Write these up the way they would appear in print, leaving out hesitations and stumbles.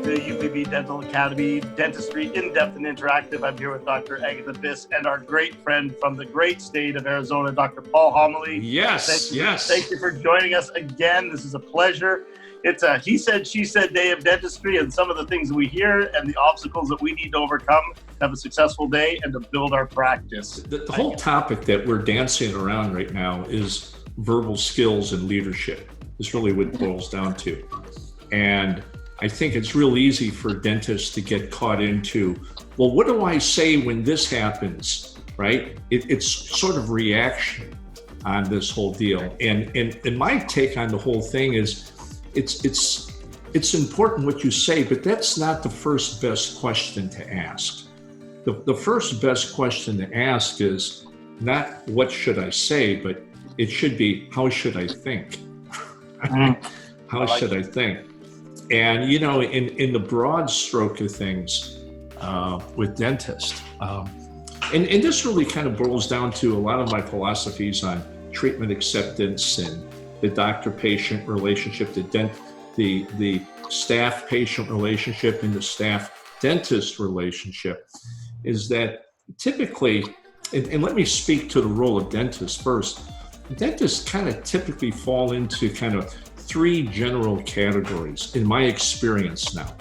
back to UPB Dental Academy, Dentistry In-Depth and Interactive. I'm here with Dr. Agatha Biss and our great friend from the great state of Arizona, Dr. Paul Homily. Yes. Thank you for joining us again. This is a pleasure. It's a he said, she said day of dentistry, and some of the things we hear and the obstacles that we need to overcome to have a successful day and to build our practice. The whole topic that we're dancing around right now is verbal skills and leadership. Is really what it boils down to. And I think it's real easy for dentists to get caught into, well, what do I say when this happens, right? It's sort of reaction on this whole deal. And my take on the whole thing is, it's important what you say, but that's not the first best question to ask. The first best question to ask is not what should I say, but it should be, how should I think? How should I think? And, you know, in the broad stroke of things with dentists, and this really kind of boils down to a lot of my philosophies on treatment acceptance and the doctor-patient relationship, the staff-patient relationship, and the staff-dentist relationship, is that typically, and let me speak to the role of dentists first. Dentists kind of typically fall into kind of three general categories in my experience now.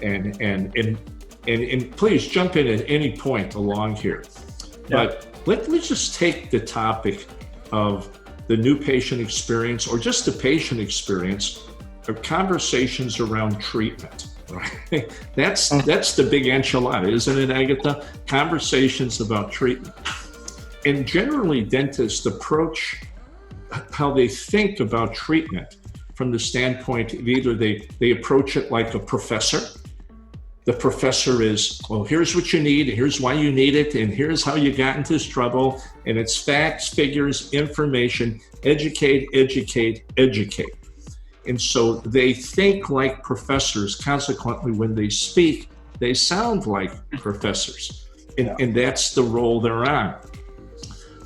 And please jump in at any point along here. Yeah. But let's just take the topic of the new patient experience, or just the patient experience, of conversations around treatment. Right? That's the big enchilada, isn't it, Agatha? Conversations about treatment. And generally, dentists approach how they think about treatment from the standpoint of either they approach it like a professor. The professor is, well, here's what you need, here's why you need it, and here's how you got into this trouble, and it's facts, figures, information, educate. And so they think like professors. Consequently, when they speak, they sound like professors. And that's the role they're on.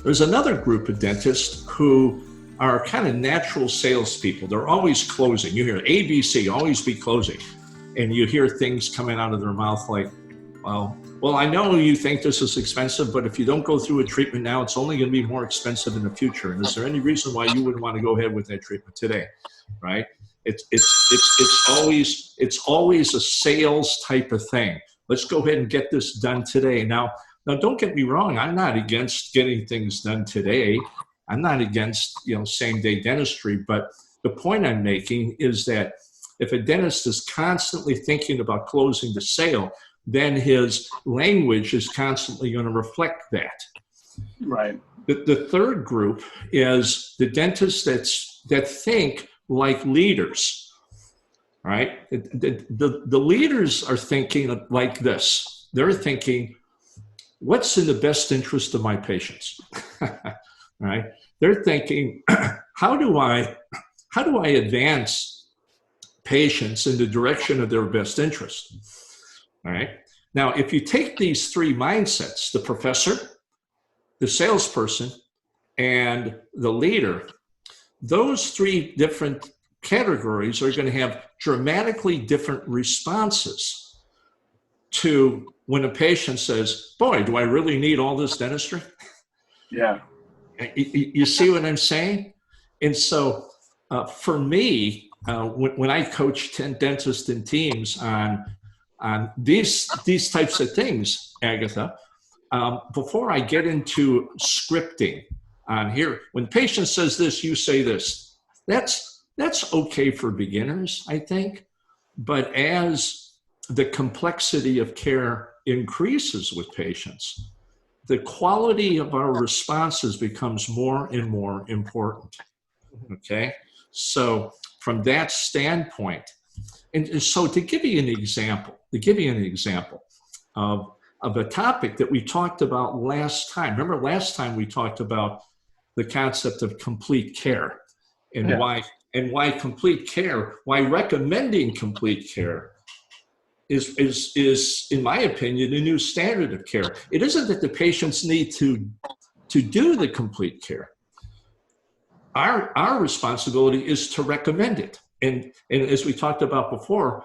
There's another group of dentists who are kind of natural salespeople. They're always closing. You hear ABC, always be closing. And you hear things coming out of their mouth like, well, I know you think this is expensive, but if you don't go through a treatment now, it's only going to be more expensive in the future. And is there any reason why you wouldn't want to go ahead with that treatment today, right? It's always a sales type of thing. Let's go ahead and get this done today. Now, don't get me wrong. I'm not against getting things done today. I'm not against, same-day dentistry. But the point I'm making is that if a dentist is constantly thinking about closing the sale, then his language is constantly going to reflect that. Right. The third group is the dentists that think like leaders, right? The leaders are thinking like this. They're thinking, what's in the best interest of my patients? Right? They're thinking, how do I advance patients in the direction of their best interest? All right. Now, if you take these three mindsets, the professor, the salesperson, and the leader, those three different categories are going to have dramatically different responses to when a patient says, boy, do I really need all this dentistry? Yeah. You see what I'm saying? And so for me, when I coach dentists and teams on these types of things, Agatha, before I get into scripting on here, when patient says this, you say this. That's okay for beginners, I think. But as the complexity of care increases with patients, the quality of our responses becomes more and more important. Okay? So from that standpoint, and so to give you an example of a topic that we talked about last time. Remember last time we talked about the concept of complete care and why complete care, why recommending complete care is in my opinion a new standard of care. It isn't that the patients need to do the complete care. Our responsibility is to recommend it. And as we talked about before,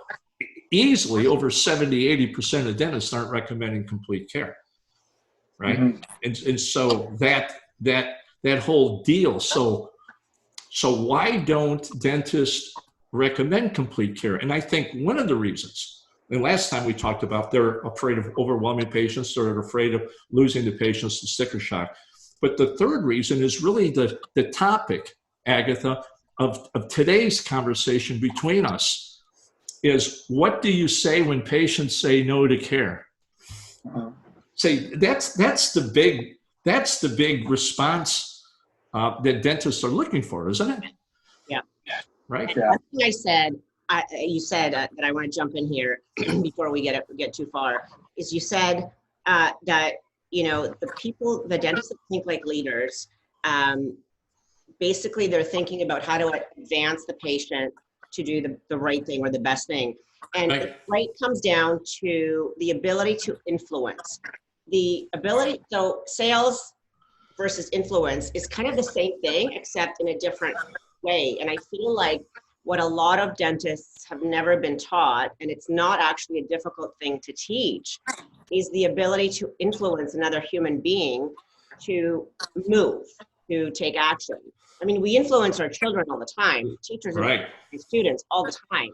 easily over 70-80% of dentists aren't recommending complete care, right? Mm-hmm. And so that whole deal. So why don't dentists recommend complete care? And I think one of the reasons, and last time we talked about, they're afraid of overwhelming patients, they're afraid of losing the patients to sticker shock. But the third reason is really the topic, Agatha, of today's conversation between us is, what do you say when patients say no to care? Say that's the big response that dentists are looking for, isn't it? Yeah. Right. And one thing I said, you said that I want to jump in here before we get too far, is you said that, you know, the dentists that think like leaders, basically they're thinking about how to advance the patient to do the right thing or the best thing. And Right. it right comes down to the ability to influence. So sales versus influence is kind of the same thing, except in a different way. And I feel like what a lot of dentists have never been taught, and it's not actually a difficult thing to teach, is the ability to influence another human being to move, to take action. I mean, we influence our children all the time, teachers Right. and students all the time.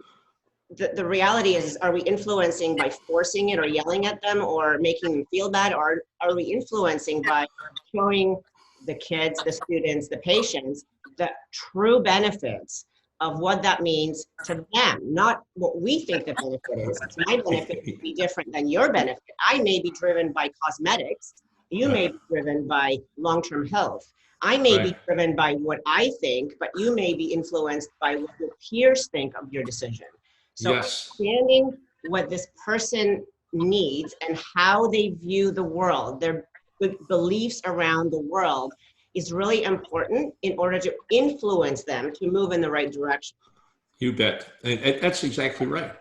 The reality is, are we influencing by forcing it or yelling at them or making them feel bad? Or are we influencing by showing the kids, the students, the patients, the true benefits of what that means to them, not what we think the benefit is. My benefit could be different than your benefit. I may be driven by cosmetics. You may be driven by long-term health. I may be driven by what I think, but you may be influenced by what your peers think of your decision. So understanding what this person needs and how they view the world, their beliefs around the world, is really important in order to influence them to move in the right direction. You bet. And that's exactly right.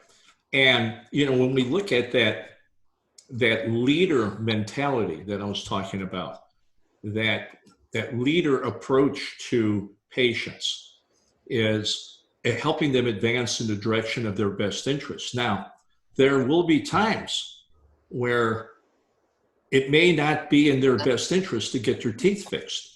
And, you know, when we look at that leader mentality that I was talking about, that leader approach to patients is helping them advance in the direction of their best interests. Now, there will be times where it may not be in their best interest to get their teeth fixed.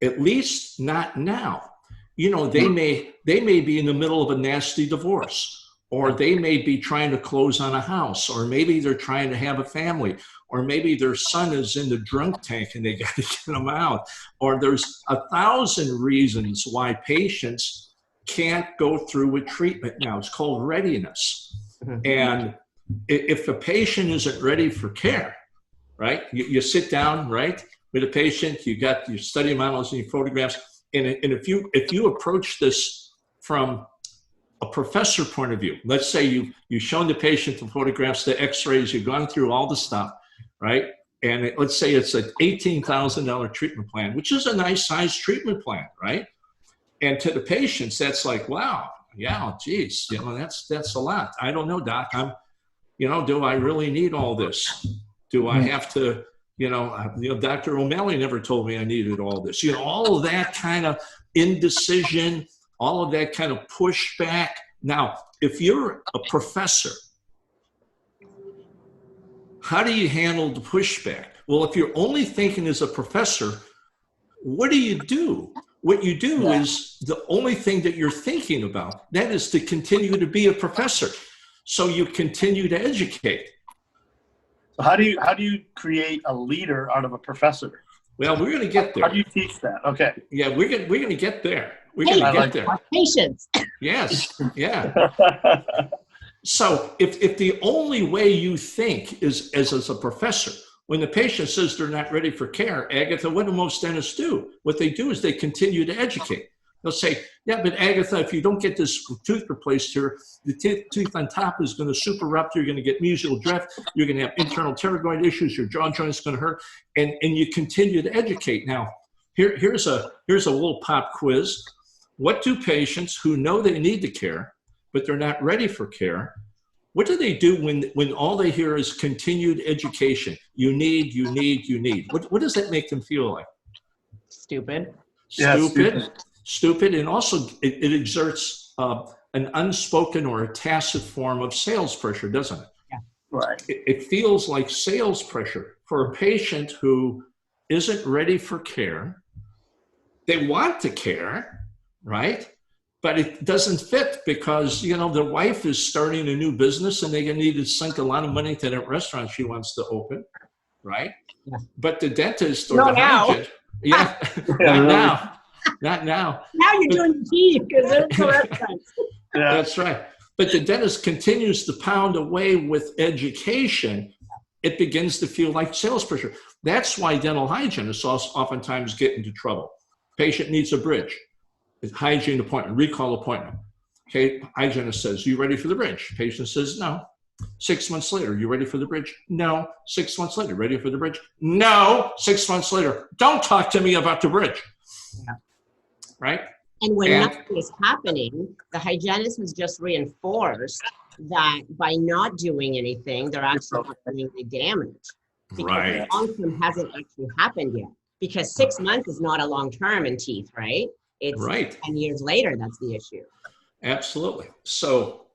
At least not now. You know, they may be in the middle of a nasty divorce, or they may be trying to close on a house, or maybe they're trying to have a family, or maybe their son is in the drunk tank and they got to get him out, or there's 1,000 reasons why patients can't go through with treatment now. It's called readiness. And if the patient isn't ready for care, right, you sit down, right, with a patient, you got your study models and your photographs, and if you approach this from a professor point of view, let's say you've shown the patient the photographs, the x-rays, you've gone through all the stuff, right? And let's say it's an $18,000 treatment plan, which is a nice size treatment plan, right? And to the patients, that's like, wow, yeah, geez, you know, that's a lot. I don't know, doc, do I really need all this? Do I have to, Dr. O'Malley never told me I needed all this. All of that kind of indecision, all of that kind of pushback. Now, if you're a professor, how do you handle the pushback? Well, if you're only thinking as a professor, what do you do? What you do is the only thing that you're thinking about, that is to continue to be a professor. So you continue to educate. So how do you create a leader out of a professor? Well, we're going to get there. How do you teach that? Okay. Yeah, we're going to get there. We're going to get there. Patience. Yes. Yeah. So if the only way you think is as a professor, when the patient says they're not ready for care, Agatha, what do most dentists do? What they do is they continue to educate. They'll say, yeah, but Agatha, if you don't get this tooth replaced here, the tooth on top is going to super erupt. You're going to get mesial drift. You're going to have internal pterygoid issues. Your jaw joint's going to hurt. And you continue to educate. Now, here's a little pop quiz. What do patients who know they need the care, but they're not ready for care, what do they do when all they hear is continued education? You need. What does that make them feel like? Stupid. Yeah, stupid. Stupid, and also it exerts an unspoken or a tacit form of sales pressure, doesn't it? Yeah. Right. It feels like sales pressure for a patient who isn't ready for care. They want to care, right? But it doesn't fit because, their wife is starting a new business and they need to sink a lot of money to that restaurant she wants to open, right? Yeah. But the dentist or Not the now. hygienist, yeah, not now. Now you're doing teeth because there's no restaurants. Yeah. That's right. But the dentist continues to pound away with education. It begins to feel like sales pressure. That's why dental hygienists oftentimes get into trouble. Patient needs a bridge. Hygiene appointment, recall appointment. Okay, hygienist says, you ready for the bridge? Patient says, no. 6 months later, you ready for the bridge? No. 6 months later, ready for the bridge? No. 6 months later, don't talk to me about the bridge. Yeah. Right? And when nothing is happening, the hygienist has just reinforced that by not doing anything, they're actually doing the damage. Because right. long-term hasn't actually happened yet. Because 6 months is not a long-term in teeth, right? It's right. 10 years later, that's the issue. Absolutely. So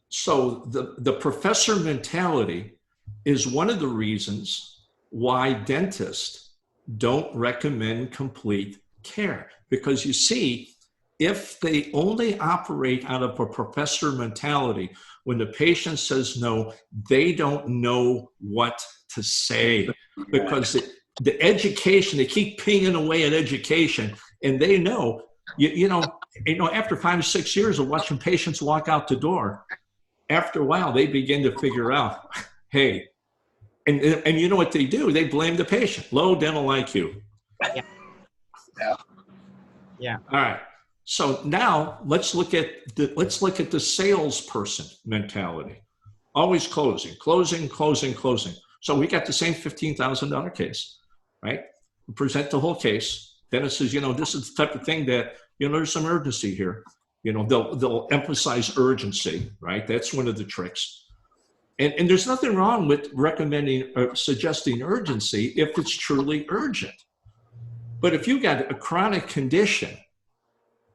the professor mentality is one of the reasons why dentists don't recommend complete care. Because you see, if they only operate out of a professor mentality, when the patient says no, they don't know what to say. Because the education, they keep pinging away at education, and they know, after 5 or 6 years of watching patients walk out the door, after a while, they begin to figure out, hey, and you know what they do? They blame the patient. Low dental IQ. Yeah. Yeah. Yeah. All right. So now let's look at the salesperson mentality. Always closing. So we got the same $15,000 case, right? We present the whole case. Dentist says, this is the type of thing that, there's some urgency here. They'll emphasize urgency, right? That's one of the tricks. And there's nothing wrong with recommending or suggesting urgency if it's truly urgent. But if you got a chronic condition,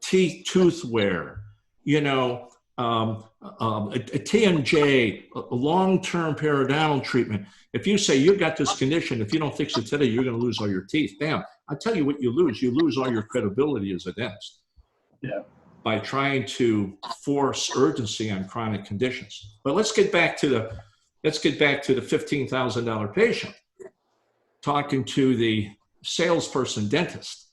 tooth wear, a TMJ, a long-term periodontal treatment. If you say you've got this condition, if you don't fix it today, you're going to lose all your teeth. Damn, I'll tell you what you lose. You lose all your credibility as a dentist. Yeah. By trying to force urgency on chronic conditions. But let's get back to the $15,000 patient talking to the salesperson dentist.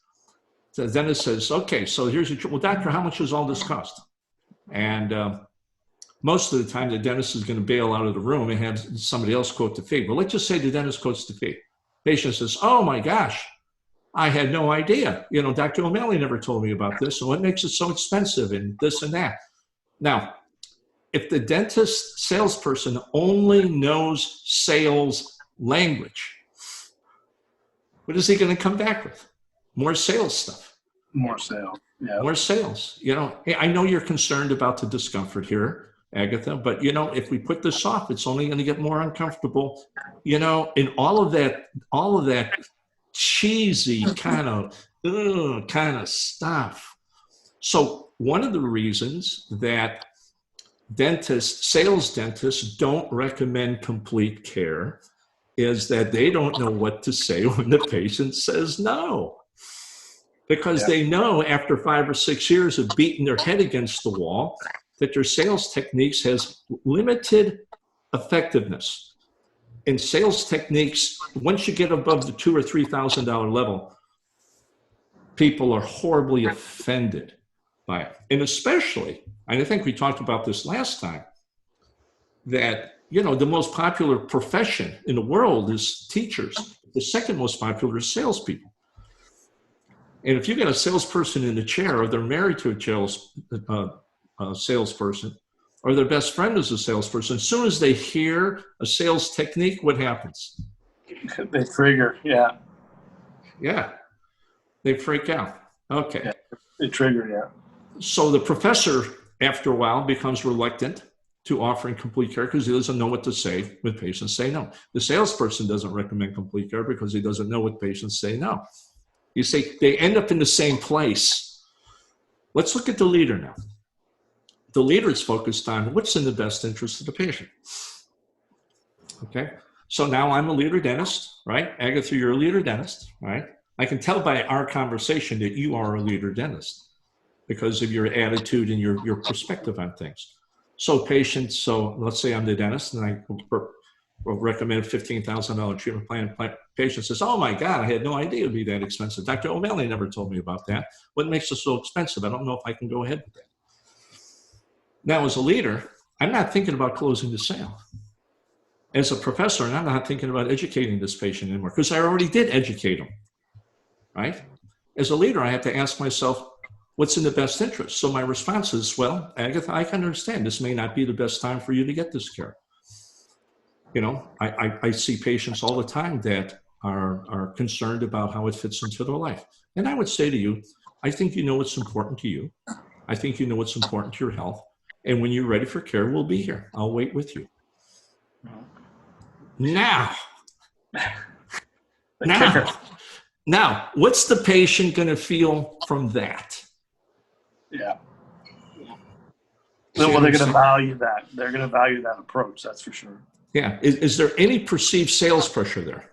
The dentist says, okay, so well, doctor, how much does all this cost? And most of the time, the dentist is going to bail out of the room and have somebody else quote the fee. But let's just say the dentist quotes the fee. Patient says, oh my gosh, I had no idea. Dr. O'Malley never told me about this. So what makes it so expensive and this and that? Now, if the dentist salesperson only knows sales language, what is he going to come back with? More sales stuff. More sales. Yeah. More sales. I know you're concerned about the discomfort here, Agatha, but if we put this off, it's only going to get more uncomfortable. And all of that cheesy kind of stuff. So one of the reasons that sales dentists don't recommend complete care is that they don't know what to say when the patient says no. Because they know after 5 or 6 years of beating their head against the wall that their sales techniques has limited effectiveness. In sales techniques, once you get above the $2,000 or $3,000 level, people are horribly offended by it. And especially, and I think we talked about this last time, that the most popular profession in the world is teachers. The second most popular is salespeople. And if you get a salesperson in the chair, or they're married to a salesperson, or their best friend is a salesperson, as soon as they hear a sales technique, what happens? They trigger, yeah. Yeah, they freak out. Okay. Yeah, they trigger, yeah. So the professor, after a while, becomes reluctant to offering complete care because he doesn't know what to say when patients say no. The salesperson doesn't recommend complete care because he doesn't know what patients say no. You see, they end up in the same place. Let's look at the leader now. the leader is focused on what's in the best interest of the patient. Okay. So now I'm a leader dentist, right? Agatha, you're a leader dentist, right? I can tell by our conversation that you are a leader dentist because of your attitude and your perspective on things. So patients, so let's say I'm the dentist and I will recommend a $15,000 treatment plan. Patient says, oh my God, I had no idea it'd be that expensive. Dr. O'Malley never told me about that. What makes it so expensive? I don't know if I can go ahead with that. Now, as a leader, I'm not thinking about closing the sale. As a professor, I'm not thinking about educating this patient anymore because I already did educate him, right? As a leader, I have to ask myself, what's in the best interest? So my response is, well, Agatha, I can understand this may not be the best time for you to get this care. You know, I see patients all the time that are concerned about how it fits into their life. And I would say to you, I think you know what's important to you. I think you know what's important to your health. And when you're ready for care, we'll be here. I'll wait with you. Now, what's the patient going to feel from that? Yeah. Well, they're going to value that. They're going to value that approach. That's for sure. Yeah. Is there any perceived sales pressure there?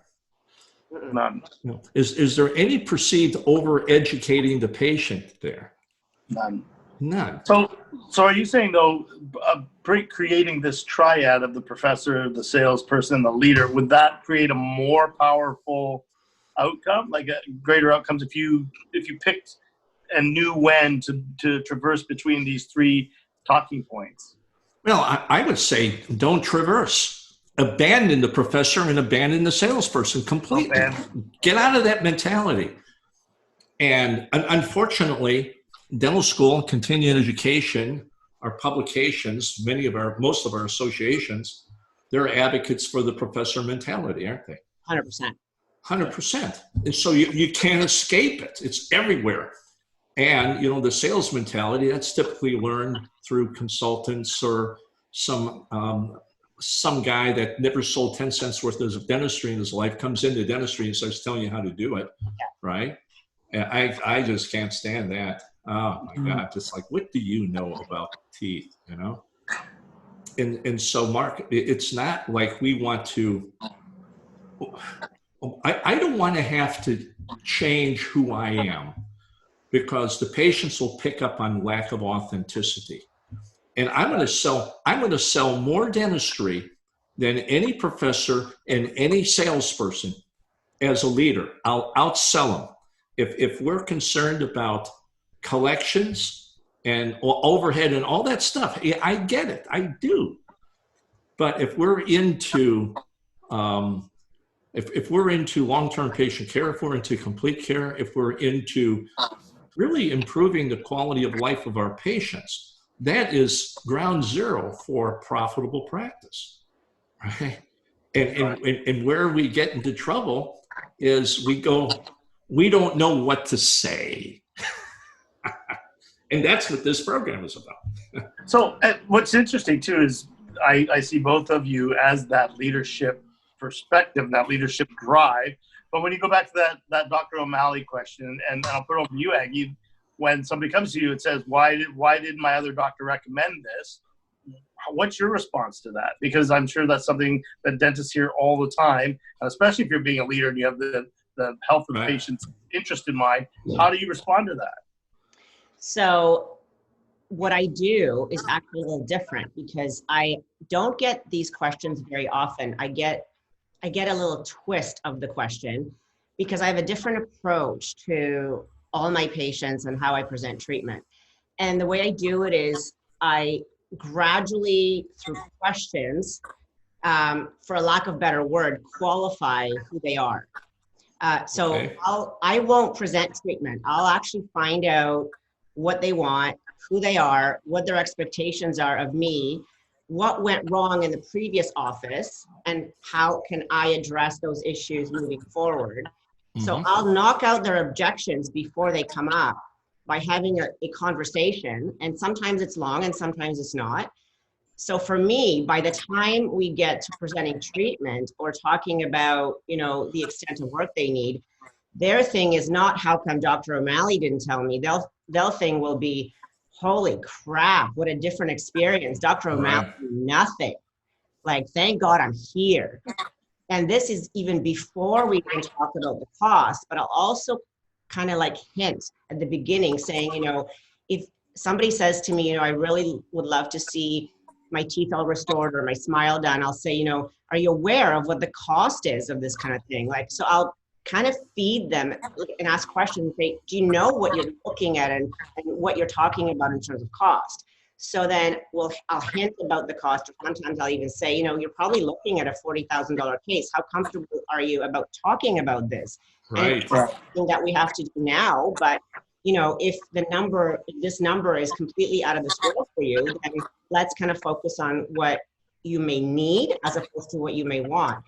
None. No. Is there any perceived over-educating the patient there? None. None. So are you saying, though, creating this triad of the professor, the salesperson, the leader, would that create a more powerful outcome, like a greater outcomes if you picked and knew when to traverse between these three talking points? Well, I would say don't traverse. Abandon the professor and abandon the salesperson completely. Get out of that mentality. And unfortunately, dental school, continuing education, our publications, most of our associations, they're advocates for the professor mentality, aren't they? 100%. 100%. And so you can't escape it. It's everywhere. And, you know, the sales mentality, that's typically learned through consultants or some guy that never sold 10 cents worth of dentistry in his life comes into dentistry and starts telling you how to do it, right? And I just can't stand that. Oh my God, just like, what do you know about teeth, you know? And so, Mark, it's not like we want to, I don't want to have to change who I am because the patients will pick up on lack of authenticity. And I'm going to sell more dentistry than any professor and any salesperson as a leader. I'll outsell them. If we're concerned about collections and overhead and all that stuff, I get it. I do. But if we're into if we're into long-term patient care, if we're into complete care, if we're into really improving the quality of life of our patients, that is ground zero for profitable practice, right? And where we get into trouble is we don't know what to say. And that's what this program is about. So what's interesting too is I see both of you as that leadership perspective, that leadership drive. But when you go back to that Dr. O'Malley question, and I'll put it over to you, Aggie, when somebody comes to you and says, why did my other doctor recommend this? What's your response to that? Because I'm sure that's something that dentists hear all the time, and especially if you're being a leader and you have the health of the patient's interest in mind. How do you respond to that? So what I do is actually a little different because I don't get these questions very often. I get a little twist of the question because I have a different approach to all my patients and how I present treatment. And the way I do it is I gradually, through questions, for a lack of a better word, qualify who they are. So I won't present treatment. I'll actually find out what they want, who they are, what their expectations are of me, what went wrong in the previous office, and how can I address those issues moving forward. Mm-hmm. So I'll knock out their objections before they come up by having a conversation. And sometimes it's long and sometimes it's not. So for me, by the time we get to presenting treatment or talking about, the extent of work they need, their thing is not how come Dr. O'Malley didn't tell me. Their thing will be, holy crap, what a different experience. Dr. O'Malley, Right. nothing. Like, thank God I'm here. And this is even before we even talk about the cost, but I'll also kind of like hint at the beginning saying, you know, if somebody says to me, you know, I really would love to see my teeth all restored or my smile done, I'll say, you know, are you aware of what the cost is of this kind of thing? Like, so I'll kind of feed them and ask questions. Say, do you know what you're looking at and what you're talking about in terms of cost? So then I'll hint about the cost, or sometimes I'll even say, you know, you're probably looking at a $40,000 case. How comfortable are you about talking about this? Right. And it's something that we have to do now, but you know, if this number is completely out of the square for you, then let's kind of focus on what you may need as opposed to what you may want.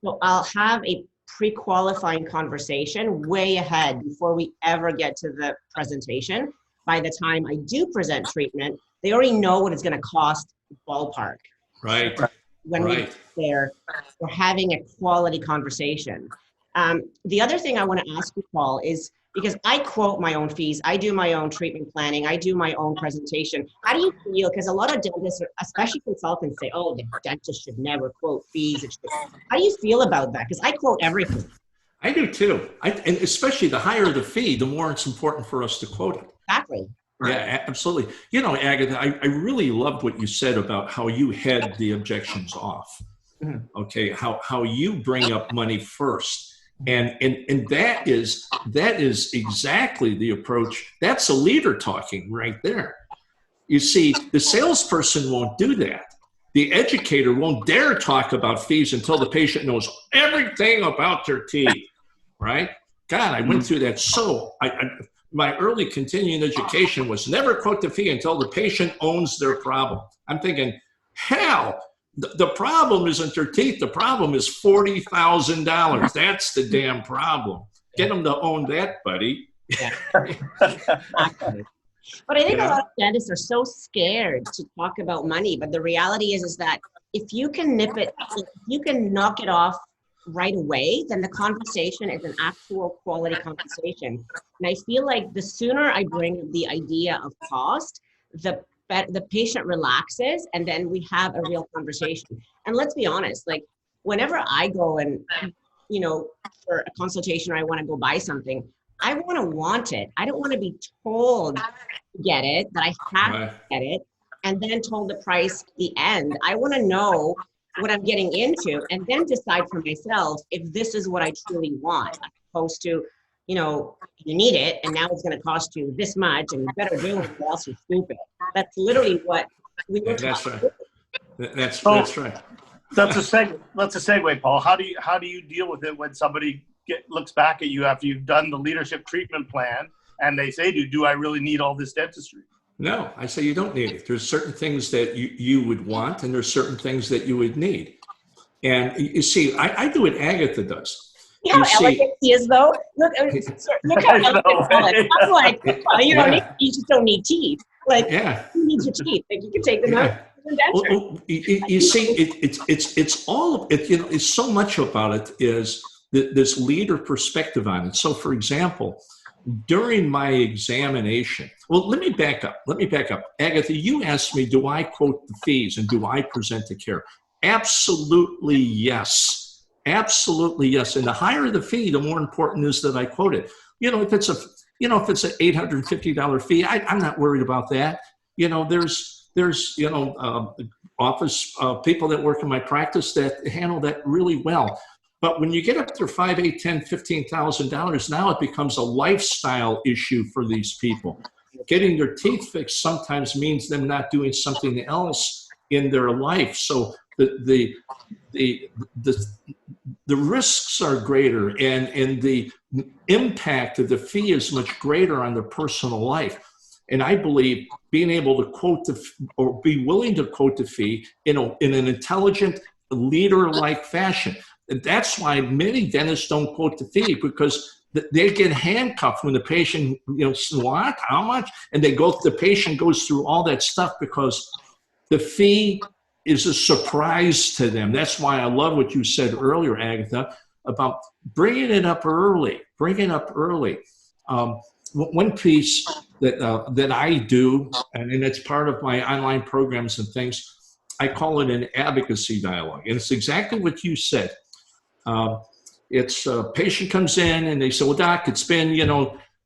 So I'll have a pre-qualifying conversation way ahead before we ever get to the presentation. By the time I do present treatment, they already know what it's going to cost ballpark. Right. So when we get there, we're having a quality conversation. The other thing I want to ask you, Paul, is because I quote my own fees, I do my own treatment planning, I do my own presentation. How do you feel? Because a lot of dentists, especially consultants, say, oh, the dentist should never quote fees. How do you feel about that? Because I quote everything. I do too. And especially the higher the fee, the more it's important for us to quote it. Exactly. Yeah, absolutely. You know, Agatha, I really loved what you said about how you head the objections off. Mm-hmm. Okay, how you bring up money first. And that is exactly the approach. That's a leader talking right there. You see, the salesperson won't do that. The educator won't dare talk about fees until the patient knows everything about their teeth, right? God, I went through that. So my early continuing education was never quote the fee until the patient owns their problem. I'm thinking, hell, the problem isn't their teeth. The problem is $40,000. That's the damn problem. Get them to own that, buddy. Yeah. Exactly. But I think a lot of dentists are so scared to talk about money. But the reality is that if you can nip it, if you can knock it off right away, then the conversation is an actual quality conversation. And I feel like the sooner I bring the idea of cost, the patient relaxes, and then we have a real conversation. And let's be honest, like whenever I go and, you know, for a consultation or I want to go buy something, I want it. I don't want to be told to get it, that I have to get it, and then told the price at the end. I want to know what I'm getting into and then decide for myself if this is what I truly want, as opposed to, you know, you need it and now it's going to cost you this much and you better do it or else you're stupid. That's literally what we were talking about. That's right. That's a segue, Paul. How do you deal with it when somebody looks back at you after you've done the leadership treatment plan and they say to you, do I really need all this dentistry? No, I say you don't need it. There's certain things that you would want and there's certain things that you would need. And you see, I do what Agatha does. You know how elegant he is, though? Look how elegant Paul is. I'm like, well, you just don't need teeth. Like, you need your teeth. Like, you can take them out. Well, you see, it's all of it. You know, it's so much about it is this leader perspective on it. So, for example, during my examination, well, let me back up. Agatha, you asked me, do I quote the fees and do I present the care? Absolutely yes. Absolutely yes. And the higher the fee, the more important is that I quote it. You know, if it's an $850 fee, I'm not worried about that. You know, there's office people that work in my practice that handle that really well. But when you get up to $5,000, $8,000, $15,000, now it becomes a lifestyle issue for these people. Getting their teeth fixed sometimes means them not doing something else in their life. So the risks are greater, and the impact of the fee is much greater on their personal life. And I believe being able to quote or be willing to quote the fee in an intelligent, leader-like fashion. And that's why many dentists don't quote the fee, because they get handcuffed when the patient, what, how much? And the patient goes through all that stuff because the fee is a surprise to them. That's why I love what you said earlier, Agatha, about bringing it up early. One piece that I do, and it's part of my online programs and things. I call it an advocacy dialogue, and it's exactly what you said. It's a patient comes in and they say, well, doc, it's been,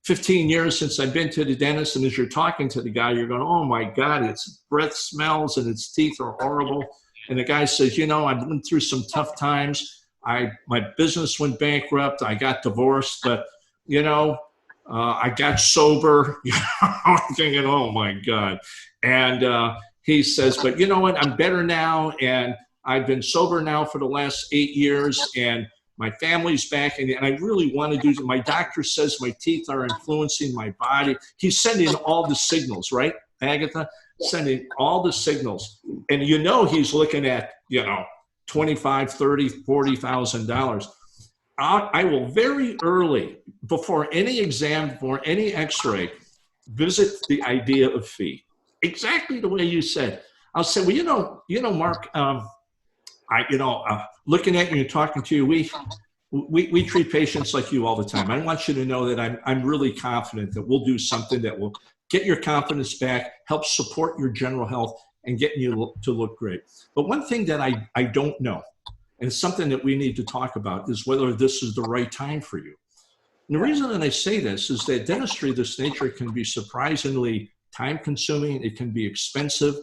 15 years since I've been to the dentist. And as you're talking to the guy, you're going, oh my God, its breath smells and its teeth are horrible. And the guy says, I've been through some tough times. My business went bankrupt. I got divorced, but, I got sober. I'm thinking, oh my God. And he says, but you know what? I'm better now. And I've been sober now for the last 8 years. And my family's back, and I really want to do. My doctor says my teeth are influencing my body. He's sending all the signals, right, Agatha? Sending all the signals, and he's looking at $25,000, $30,000, $40,000. I will very early, before any exam, before any X-ray, visit the idea of fee. Exactly the way you said. I'll say, well, Mark. Looking at you and talking to you, we treat patients like you all the time. I want you to know that I'm really confident that we'll do something that will get your confidence back, help support your general health, and get you to look great. But one thing that I don't know, and it's something that we need to talk about, is whether this is the right time for you. And the reason that I say this is that dentistry of this nature can be surprisingly time-consuming. It can be expensive.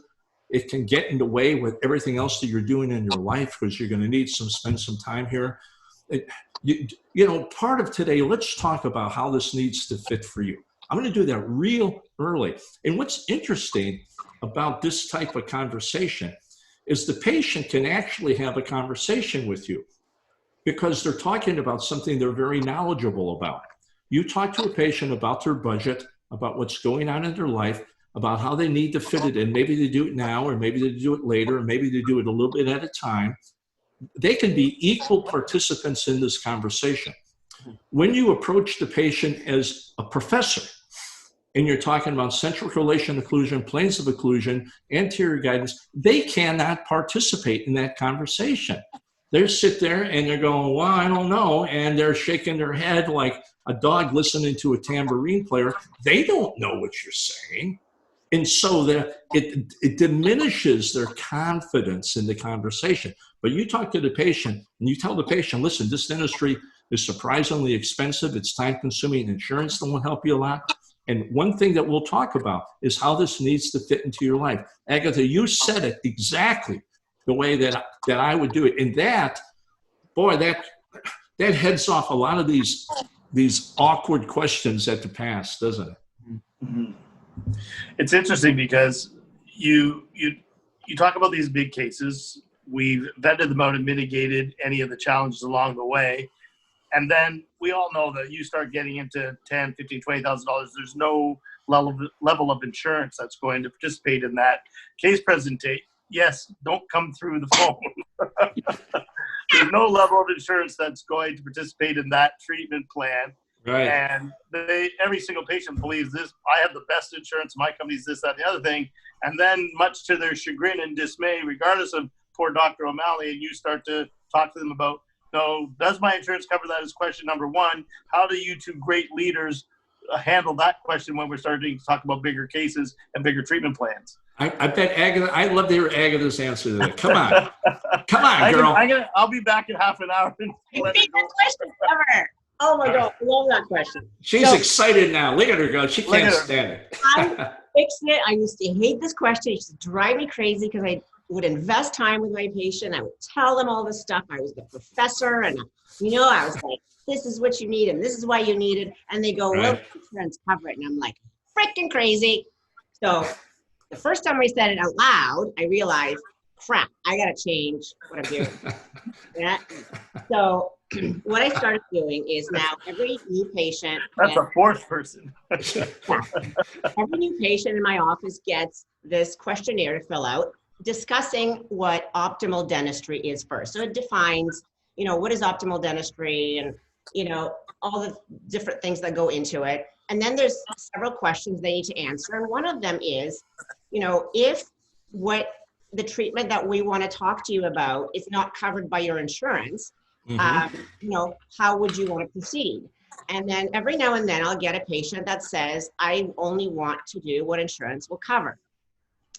It can get in the way with everything else that you're doing in your life, because you're going to need spend some time here. Part of today, let's talk about how this needs to fit for you. I'm going to do that real early. And what's interesting about this type of conversation is the patient can actually have a conversation with you because they're talking about something they're very knowledgeable about. You talk to a patient about their budget, about what's going on in their life, about how they need to fit it in. Maybe they do it now, or maybe they do it later, or maybe they do it a little bit at a time. They can be equal participants in this conversation. When you approach the patient as a professor, and you're talking about central correlation occlusion, planes of occlusion, anterior guidance, they cannot participate in that conversation. They sit there and they're going, well, I don't know. And they're shaking their head like a dog listening to a tambourine player. They don't know what you're saying. And so it diminishes their confidence in the conversation. But you talk to the patient and you tell the patient, listen, this dentistry is surprisingly expensive. It's time consuming. Insurance won't help you a lot. And one thing that we'll talk about is how this needs to fit into your life. Agatha, you said it exactly the way that I would do it. And that heads off a lot of these awkward questions at the past, doesn't it? Mm-hmm. It's interesting because you talk about these big cases. We've vetted them out and mitigated any of the challenges along the way. And then we all know that you start getting into $10,000, $15,000, $20,000. There's no level of insurance that's going to participate in that case presentation. Yes, don't come through the phone. There's no level of insurance that's going to participate in that treatment plan. Right. And every single patient believes this. I have the best insurance. My company's this, that, and the other thing. And then, much to their chagrin and dismay, regardless of poor Dr. O'Malley, and you start to talk to them about, no, does my insurance cover that? Is question number one. How do you two great leaders handle that question when we're starting to talk about bigger cases and bigger treatment plans? I bet Agatha, I'd love to hear Agatha's answer to that. Come on. Come on, girl. I'll be back in half an hour. Favorite question ever. Oh my God, I love that question. She's excited now. Look at her go. She can't stand it. I fixed it. I used to hate this question. It used to drive me crazy because I would invest time with my patient. I would tell them all this stuff. I was the professor, and I was like, this is what you need and this is why you need it. And they go, well, insurance cover it. And I'm like, freaking crazy. So the first time I said it out loud, I realized, crap, I got to change what I'm doing. Yeah. So what I started doing is now every new patient. That's a fourth person. Every new patient in my office gets this questionnaire to fill out, discussing what optimal dentistry is first. So it defines, what is optimal dentistry and, all the different things that go into it. And then there's several questions they need to answer. And one of them is, if what the treatment that we want to talk to you about is not covered by your insurance, how would you want to proceed? And then every now and then I'll get a patient that says, I only want to do what insurance will cover.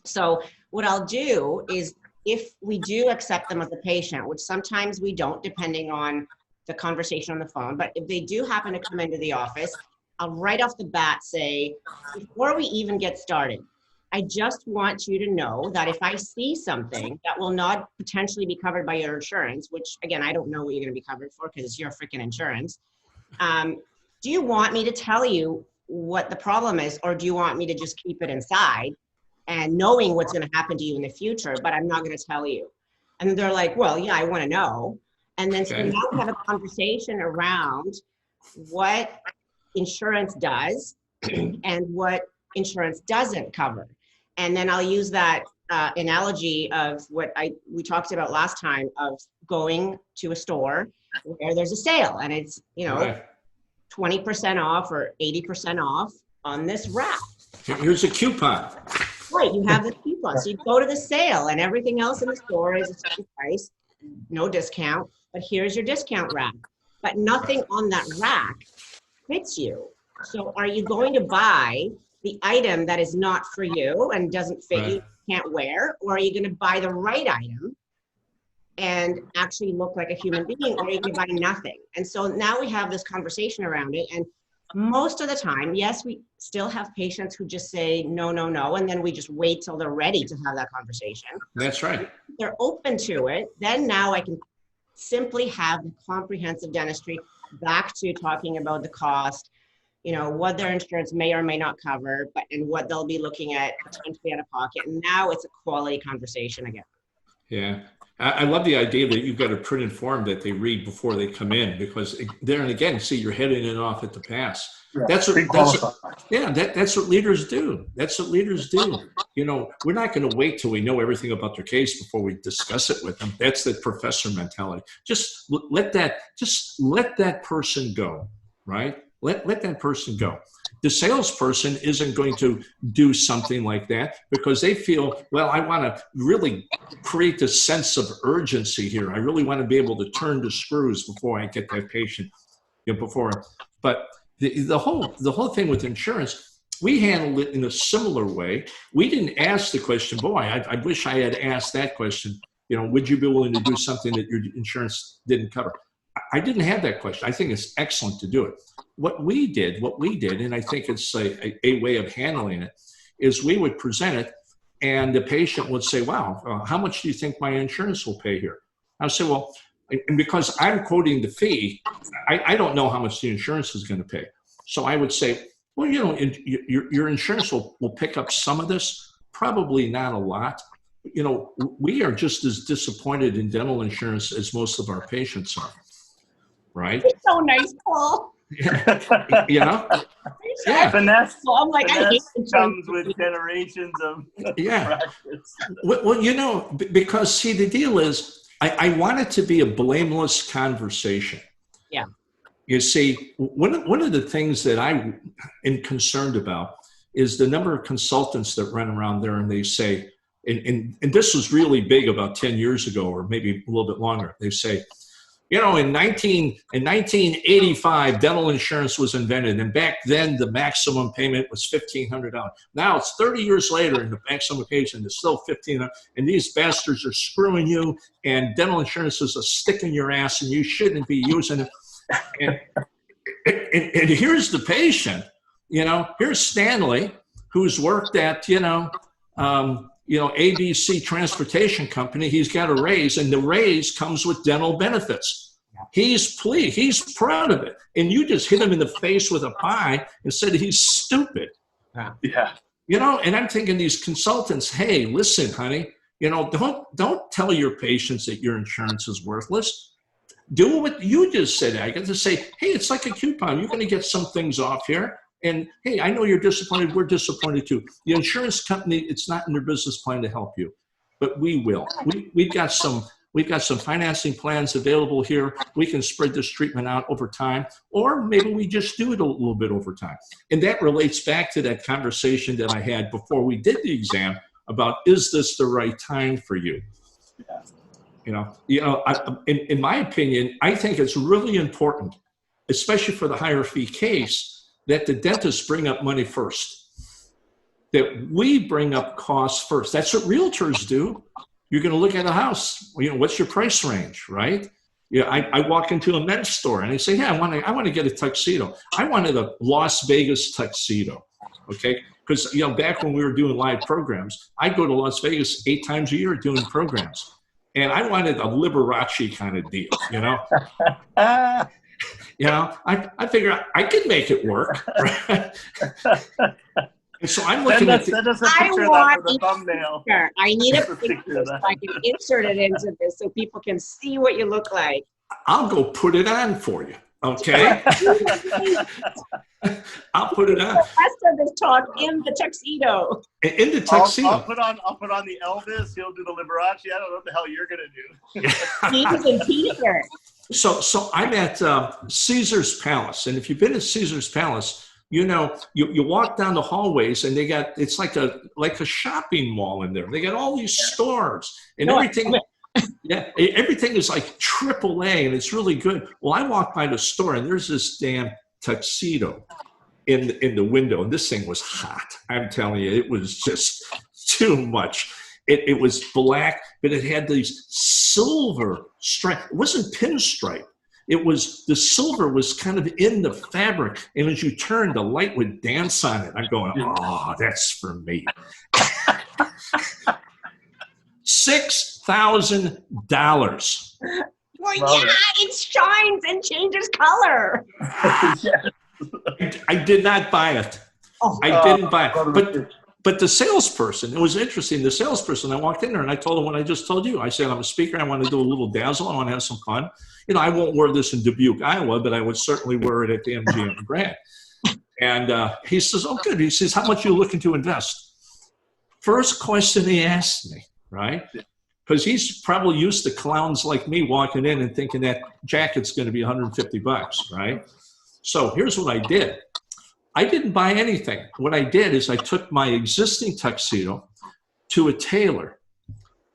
So what I'll do is, if we do accept them as a patient, which sometimes we don't, depending on the conversation on the phone, but if they do happen to come into the office, I'll right off the bat say, before we even get started, I just want you to know that if I see something that will not potentially be covered by your insurance, which again, I don't know what you're going to be covered for because it's your freaking insurance. Do you want me to tell you what the problem is, or do you want me to just keep it inside and knowing what's going to happen to you in the future, but I'm not going to tell you? And they're like, well, yeah, I want to know. And then so now we have a conversation around what insurance does and what insurance doesn't cover. And then I'll use that analogy of what we talked about last time, of going to a store where there's a sale and it's, 20% off or 80% off on this wrap. Here's a coupon. Right, you have the coupon. So you go to the sale and everything else in the store is the same price, no discount, but here's your discount rack. But nothing on that rack fits you. So are you going to buy the item that is not for you and doesn't fit you, can't wear, or are you going to buy the right item and actually look like a human being, or are you going to buy nothing? And so now we have this conversation around it. And most of the time, yes, we still have patients who just say no, no, no, and then we just wait till they're ready to have that conversation. That's right. If they're open to it, then now I can simply have the comprehensive dentistry back to talking about the cost, what their insurance may or may not cover, and what they'll be looking at potentially out of pocket. And now it's a quality conversation again. Yeah. I love the idea that you've got a printed form that they read before they come in, because there and again, see, you're heading it off at the pass. Yeah, that's what leaders do. That's what leaders do. We're not going to wait till we know everything about their case before we discuss it with them. That's the professor mentality. Just let that person go, right? Let that person go. The salesperson isn't going to do something like that because they feel, well, I want to really create this sense of urgency here. I really want to be able to turn the screws before I get that patient. But the whole thing with insurance, we handled it in a similar way. We didn't ask the question, boy, I wish I had asked that question. Would you be willing to do something that your insurance didn't cover? I didn't have that question. I think it's excellent to do it. What we did, and I think it's a way of handling it, is we would present it and the patient would say, wow, how much do you think my insurance will pay here? I would say, well, and because I'm quoting the fee, I don't know how much the insurance is going to pay. So I would say, well, your insurance will pick up some of this, probably not a lot. We are just as disappointed in dental insurance as most of our patients are. Right? It's so nice, Paul. Yeah. Finesse. So I'm like, I hate insurance comes with generations of practice. Well, because see, the deal is, I want it to be a blameless conversation. Yeah. You see, one of the things that I am concerned about is the number of consultants that run around there and they say, and this was really big about 10 years ago, or maybe a little bit longer. They say, in 1985, dental insurance was invented, and back then the maximum payment was $1,500. Now it's 30 years later, and the maximum payment is still $1,500. And these bastards are screwing you, and dental insurance is a stick in your ass, and you shouldn't be using it. And here's the patient. Here's Stanley, who's worked at ABC Transportation Company. He's got a raise, and the raise comes with dental benefits. He's pleased. He's proud of it. And you just hit him in the face with a pie and said he's stupid. Yeah. And I'm thinking these consultants, hey, listen, honey, don't tell your patients that your insurance is worthless. Do what you just said. I get to say, hey, it's like a coupon. You're going to get some things off here. And hey, I know you're disappointed. We're disappointed too. The insurance company, it's not in their business plan to help you, but we will. We've got some financing plans available here. We can spread this treatment out over time, or maybe we just do it a little bit over time. And that relates back to that conversation that I had before we did the exam about, is this the right time for you? Yeah. In my opinion, I think it's really important especially for the higher fee case, that the dentists bring up money first, that we bring up costs first. That's what realtors do. You're going to look at a house. What's your price range, right? Yeah, I walk into a men's store and I say, yeah, I want to get a tuxedo. I wanted a Las Vegas tuxedo, okay? Because back when we were doing live programs, I'd go to Las Vegas 8 times a year doing programs, and I wanted a Liberace kind of deal, I figure I could make it work. Right? And so I'm looking at send us a picture of that for the thumbnail. I need a picture so I can insert it into this so people can see what you look like. I'll go put it on for you. Okay. I'll put it on. The rest of this talk in the tuxedo. In the tuxedo. I'll put on the Elvis. He'll do the Liberace. I don't know what the hell you're gonna do. Jeans and t-shirt. So I'm at Caesar's Palace, and if you've been at Caesar's Palace, you walk down the hallways and it's like a shopping mall in there. They got all these stores and everything. Yeah, everything is like AAA and it's really good. Well, I walked by the store and there's this damn tuxedo in the window, and this thing was hot. I'm telling you, it was just too much. It was black, but it had these silver stripe. It wasn't pinstripe. The silver was kind of in the fabric, and as you turned, the light would dance on it. I'm going, oh, that's for me. $6,000. Well, yeah, it shines and changes color. I did not buy it. I didn't buy it. But the salesperson, it was interesting. The salesperson, I walked in there and I told him what I just told you. I said, I'm a speaker. I want to do a little dazzle. I want to have some fun. I won't wear this in Dubuque, Iowa, but I would certainly wear it at the MGM Grand. And he says, oh, good. He says, how much are you looking to invest? First question he asked me, right? Because he's probably used to clowns like me walking in and thinking that jacket's going to be $150, right? So here's what I did. I didn't buy anything. What I did is I took my existing tuxedo to a tailor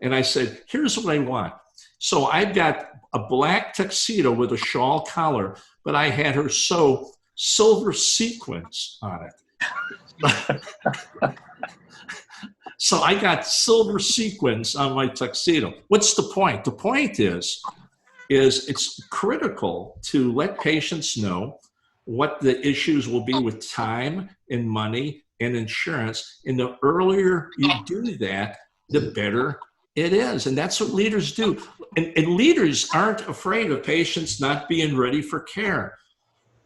and I said, here's what I want. So I've got a black tuxedo with a shawl collar, but I had her sew silver sequins on it. So I got silver sequins on my tuxedo. What's the point? The point is it's critical to let patients know what the issues will be with time and money and insurance. And the earlier you do that, the better it is. And that's what leaders do. And leaders aren't afraid of patients not being ready for care.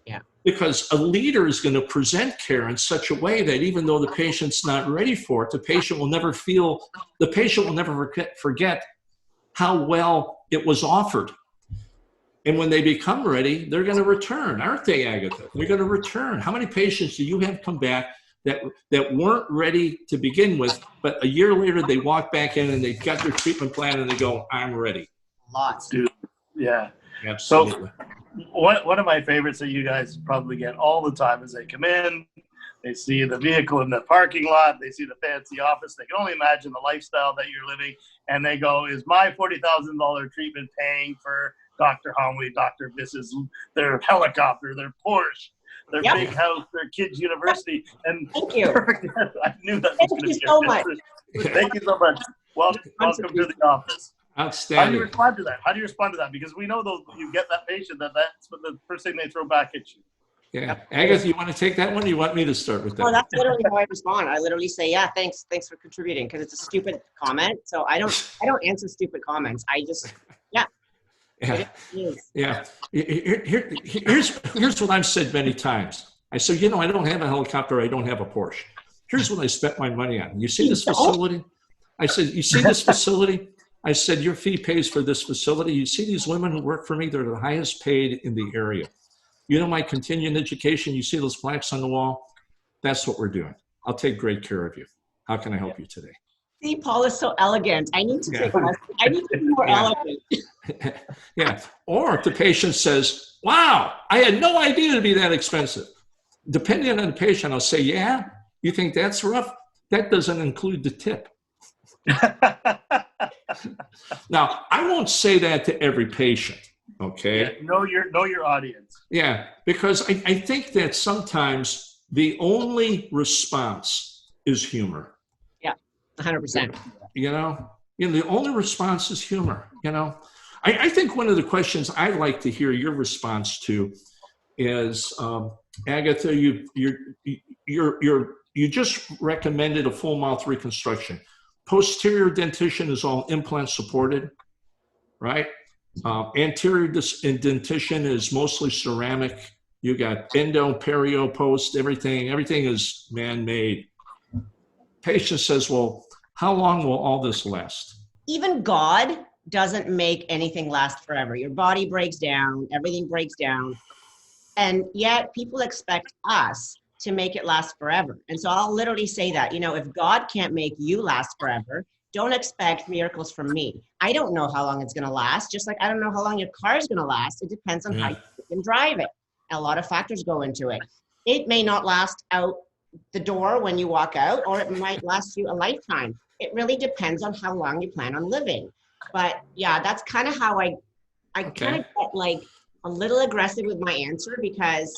Yeah. Because a leader is going to present care in such a way that even though the patient's not ready for it, the patient will never forget how well it was offered. And when they become ready, they're going to return, aren't they, Agatha? They're going to return. How many patients do you have come back that weren't ready to begin with, but a year later they walk back in and they've got their treatment plan and they go, I'm ready? Lots. Dude, yeah. Absolutely. So one of my favorites that you guys probably get all the time is they come in, they see the vehicle in the parking lot, they see the fancy office, they can only imagine the lifestyle that you're living, and they go, is my $40,000 treatment paying for Dr. Homley, Dr. Mrs., their helicopter, their Porsche, their big house, their kids' university? And thank you. I knew that was going to be so much. Thank you so much. Welcome to the office. Outstanding. How do you respond to that? Because we know those you get that patient that's what the first thing they throw back at you. Yeah. Agatha, you want to take that one, or you want me to start with that? No, that's literally how I respond. I literally say, yeah, thanks for contributing, because it's a stupid comment. So I don't answer stupid comments. I just, yeah. Here's what I've said many times. I said, I don't have a helicopter. I don't have a Porsche. Here's what I spent my money on. You see this facility? I said, you see this facility? I said, your fee pays for this facility. You see these women who work for me? They're the highest paid in the area. My continuing education, you see those plaques on the wall? That's what we're doing. I'll take great care of you. How can I help you today? See, Paul is so elegant. I need to be more elegant. Yeah. Or if the patient says, wow, I had no idea it'd be that expensive. Depending on the patient, I'll say, yeah, you think that's rough? That doesn't include the tip. Now, I won't say that to every patient. Okay. Yeah, know your audience. Yeah, because I think that sometimes the only response is humor. Yeah, 100%. The only response is humor. I think one of the questions I'd like to hear your response to is, Agatha, you just recommended a full mouth reconstruction. Posterior dentition is all implant supported, right? Anterior dentition is mostly ceramic. You got endo, perio, post, everything is man-made. Patient says, well, how long will all this last? Even God doesn't make anything last forever. Your body breaks down, everything breaks down. And yet people expect us to make it last forever. And so I'll literally say that, if God can't make you last forever, don't expect miracles from me. I don't know how long it's going to last, just like I don't know how long your car is going to last. It depends on how you can drive it. A lot of factors go into it. It may not last out the door when you walk out, or it might last you a lifetime. It really depends on how long you plan on living. But yeah, that's kind of how I kind of get like a little aggressive with my answer, because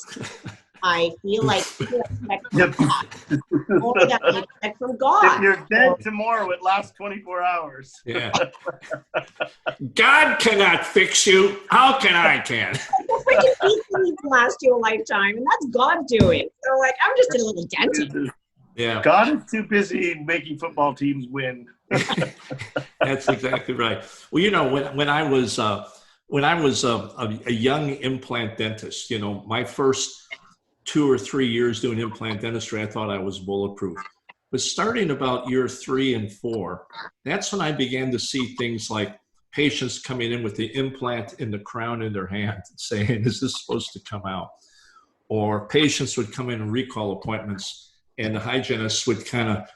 I feel like people expect from God, more than I expect from God. If you're dead tomorrow, it lasts 24 hours. Yeah. God cannot fix you. How can I can? The freaking pizza needs to last you a lifetime, and that's God doing. So, like, I'm just a little dented. Yeah. God is too busy making football teams win. That's exactly right. Well, when I was a young implant dentist, my first 2 or 3 years doing implant dentistry, I thought I was bulletproof. But starting about year 3 and 4, that's when I began to see things like patients coming in with the implant in the crown in their hand saying, is this supposed to come out? Or patients would come in and recall appointments, and the hygienist would kind of,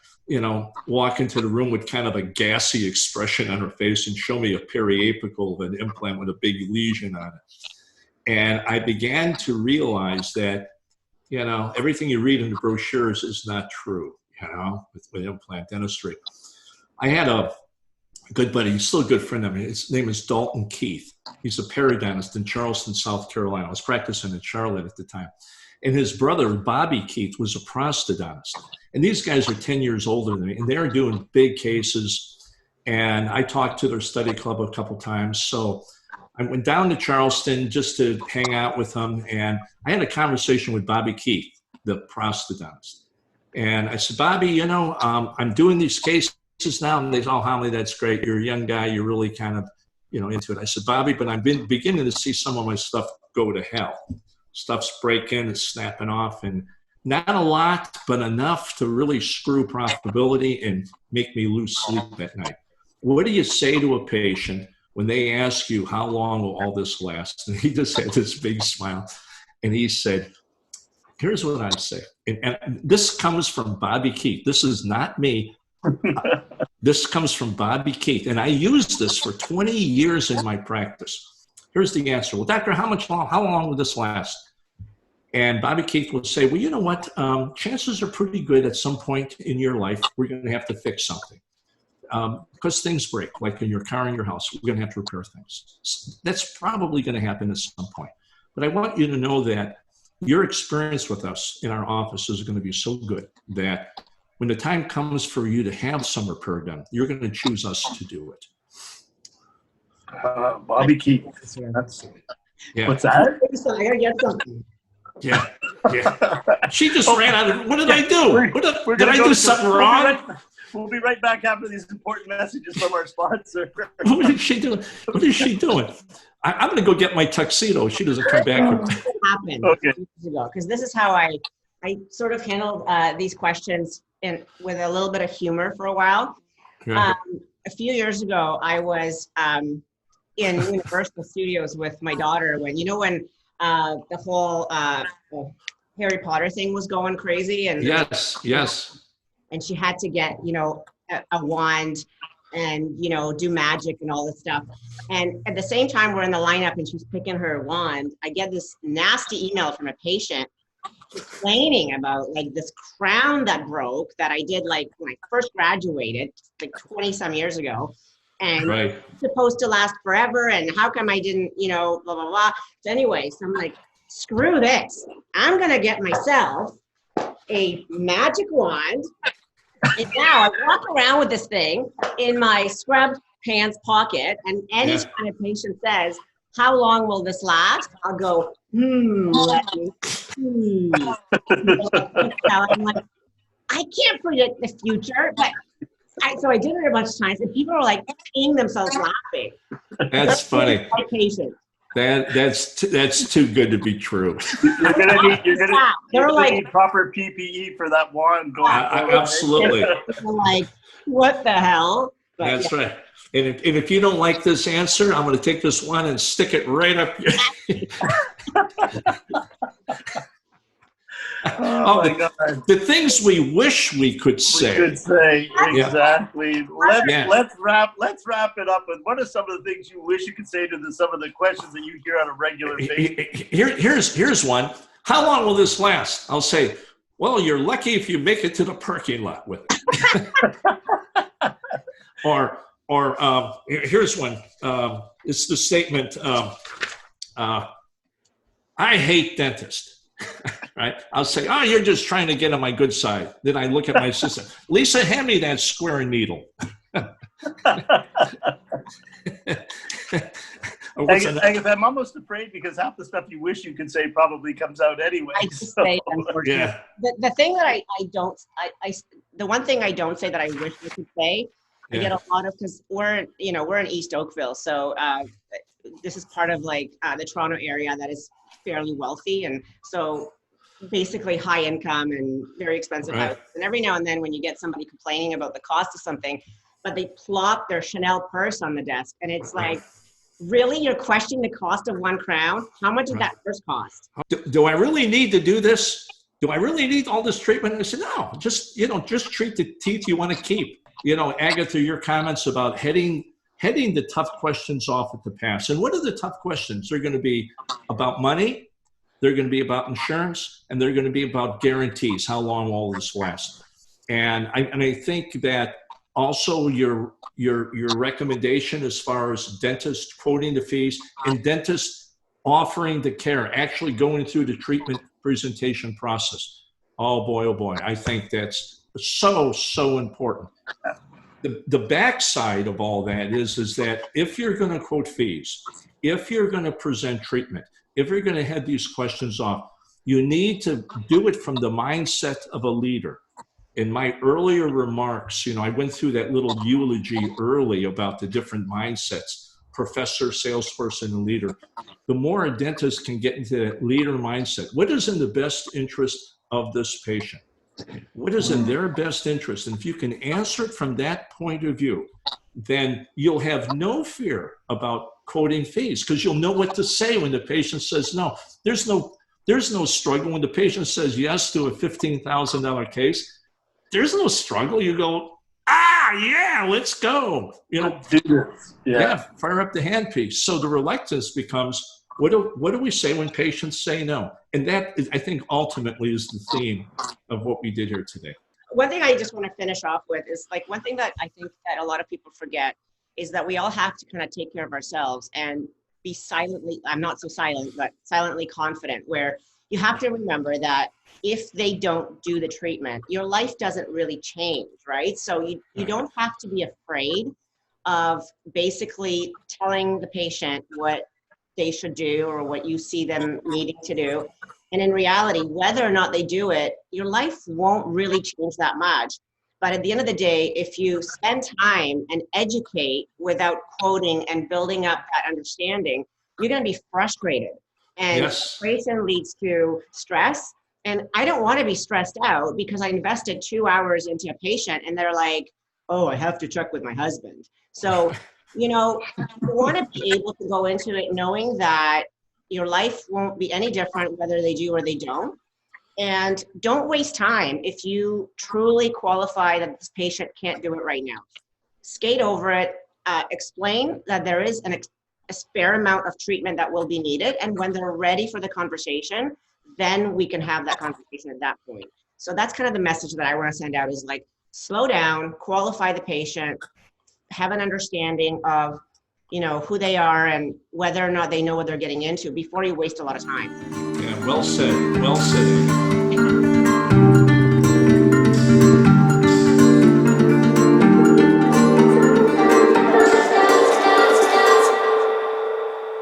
walk into the room with kind of a gassy expression on her face and show me a periapical of an implant with a big lesion on it. And I began to realize that, everything you read in the brochures is not true, with implant dentistry. I had a good buddy, he's still a good friend of mine. His name is Dalton Keith. He's a periodontist in Charleston, South Carolina. I was practicing in Charlotte at the time. And his brother, Bobby Keith, was a prosthodontist. And these guys are 10 years older than me, and they're doing big cases. And I talked to their study club a couple times. So I went down to Charleston just to hang out with them. And I had a conversation with Bobby Keith, the prosthodontist. And I said, Bobby, I'm doing these cases now. And they said, oh, Holly, that's great. You're a young guy. You're really kind of, into it. I said, Bobby, but I've been beginning to see some of my stuff go to hell. Stuff's breaking, it's snapping off, and not a lot, but enough to really screw profitability and make me lose sleep at night. What do you say to a patient when they ask you, how long will all this last? And he just had this big smile. And he said, here's what I say. And this comes from Bobby Keith. This is not me. This comes from Bobby Keith. And I used this for 20 years in my practice. Here's the answer. Well, doctor, how long will this last? And Bobby Keith will say, well, you know what? Chances are pretty good at some point in your life, we're going to have to fix something. Because things break, like in your car and your house, we're going to have to repair things. That's probably going to happen at some point. But I want you to know that your experience with us in our office is going to be so good that when the time comes for you to have some repair done, you're going to choose us to do it. Bobby Keith. Yeah. What's that? I gotta get something. Yeah. She just ran out of. What did I do? Did I do something wrong? We'll be right back after these important messages from our sponsor. What is she doing? I'm going to go get my tuxedo. She doesn't come back. This happened years ago, because this is how I sort of handled these questions with a little bit of humor for a while. Yeah. A few years ago, I was in Universal Studios with my daughter when the whole Harry Potter thing was going crazy, and yes, and she had to get a wand and do magic and all this stuff. And at the same time, we're in the lineup and she's picking her wand. I get this nasty email from a patient complaining about like this crown that broke that I did like when I first graduated, like 20 some years ago. and Right. it's supposed to last forever, and how come I didn't, blah, blah, blah. So anyway, so I'm like, screw this. I'm going to get myself a magic wand. And now I walk around with this thing in my scrubbed pants pocket, and any kind of patient says, how long will this last? I'll go, let me see. I'm like, I can't predict the future, but so I did it a bunch of times, and people are like peeing themselves laughing. That's funny. Patient. That's too good to be true. You're gonna need proper PPE for that wand. Absolutely. Like, what the hell? But, that's right. And if you don't like this answer, I'm going to take this one and stick it right up your. The things we wish we could say. We could say, exactly. Let's wrap it up with what are some of the things you wish you could say to some of the questions that you hear on a regular basis. Here's one. How long will this last? I'll say, well, you're lucky if you make it to the parking lot with it. or here's one. It's the statement, I hate dentists. Right? I'll say, oh, you're just trying to get on my good side. Then I look at my assistant. Lisa, hand me that square needle. Agatha, I'm almost afraid because half the stuff you wish you could say probably comes out anyway. The thing that the one thing I don't say that I wish I could say, I get a lot of, because we're in East Oakville, so this is part of the Toronto area that is fairly wealthy, and so basically high income and very expensive houses. And every now and then when you get somebody complaining about the cost of something, but they plop their Chanel purse on the desk, and it's like, really, you're questioning the cost of 1 crown? How much did that purse cost? Do I really need to do this? Do I really need all this treatment? And I said, no, just treat the teeth you want to keep. Agatha, your comments about heading the tough questions off at the pass. And what are the tough questions? They're going to be about money, they're going to be about insurance, and they're going to be about guarantees. How long will all this last? And I think that also your recommendation as far as dentists quoting the fees and dentists offering the care, actually going through the treatment presentation process. Oh boy, I think that's so important. The backside of all that is that if you're going to quote fees, if you're going to present treatment, if you're going to head these questions off, you need to do it from the mindset of a leader. In my earlier remarks, I went through that little eulogy early about the different mindsets, professor, salesperson, and leader. The more a dentist can get into that leader mindset, what is in the best interest of this patient? What is in their best interest? And if you can answer it from that point of view, then you'll have no fear about quoting fees, because you'll know what to say when the patient says no. There's no struggle when the patient says yes to a $15,000 case. There's no struggle. You go, yeah, let's go. Fire up the handpiece. So the reluctance becomes, what do we say when patients say no? And that is, I think, ultimately is the theme of what we did here today. One thing I just want to finish off with is one thing that I think that a lot of people forget is that we all have to kind of take care of ourselves and be silently, I'm not so silent, but silently confident, where you have to remember that if they don't do the treatment, your life doesn't really change, right? So you don't have to be afraid of basically telling the patient what they should do or what you see them needing to do. And in reality, whether or not they do it, your life won't really change that much. But at the end of the day, if you spend time and educate without quoting and building up that understanding, you're going to be frustrated. And frustration leads to stress. And I don't want to be stressed out because I invested 2 hours into a patient and they're like, oh, I have to check with my husband. So, you want to be able to go into it knowing that your life won't be any different whether they do or they don't. And don't waste time if you truly qualify that this patient can't do it right now. Skate over it, explain that there is a spare amount of treatment that will be needed. And when they're ready for the conversation, then we can have that conversation at that point. So that's kind of the message that I want to send out is slow down, qualify the patient, have an understanding of, who they are and whether or not they know what they're getting into before you waste a lot of time. Yeah, well said. Well said.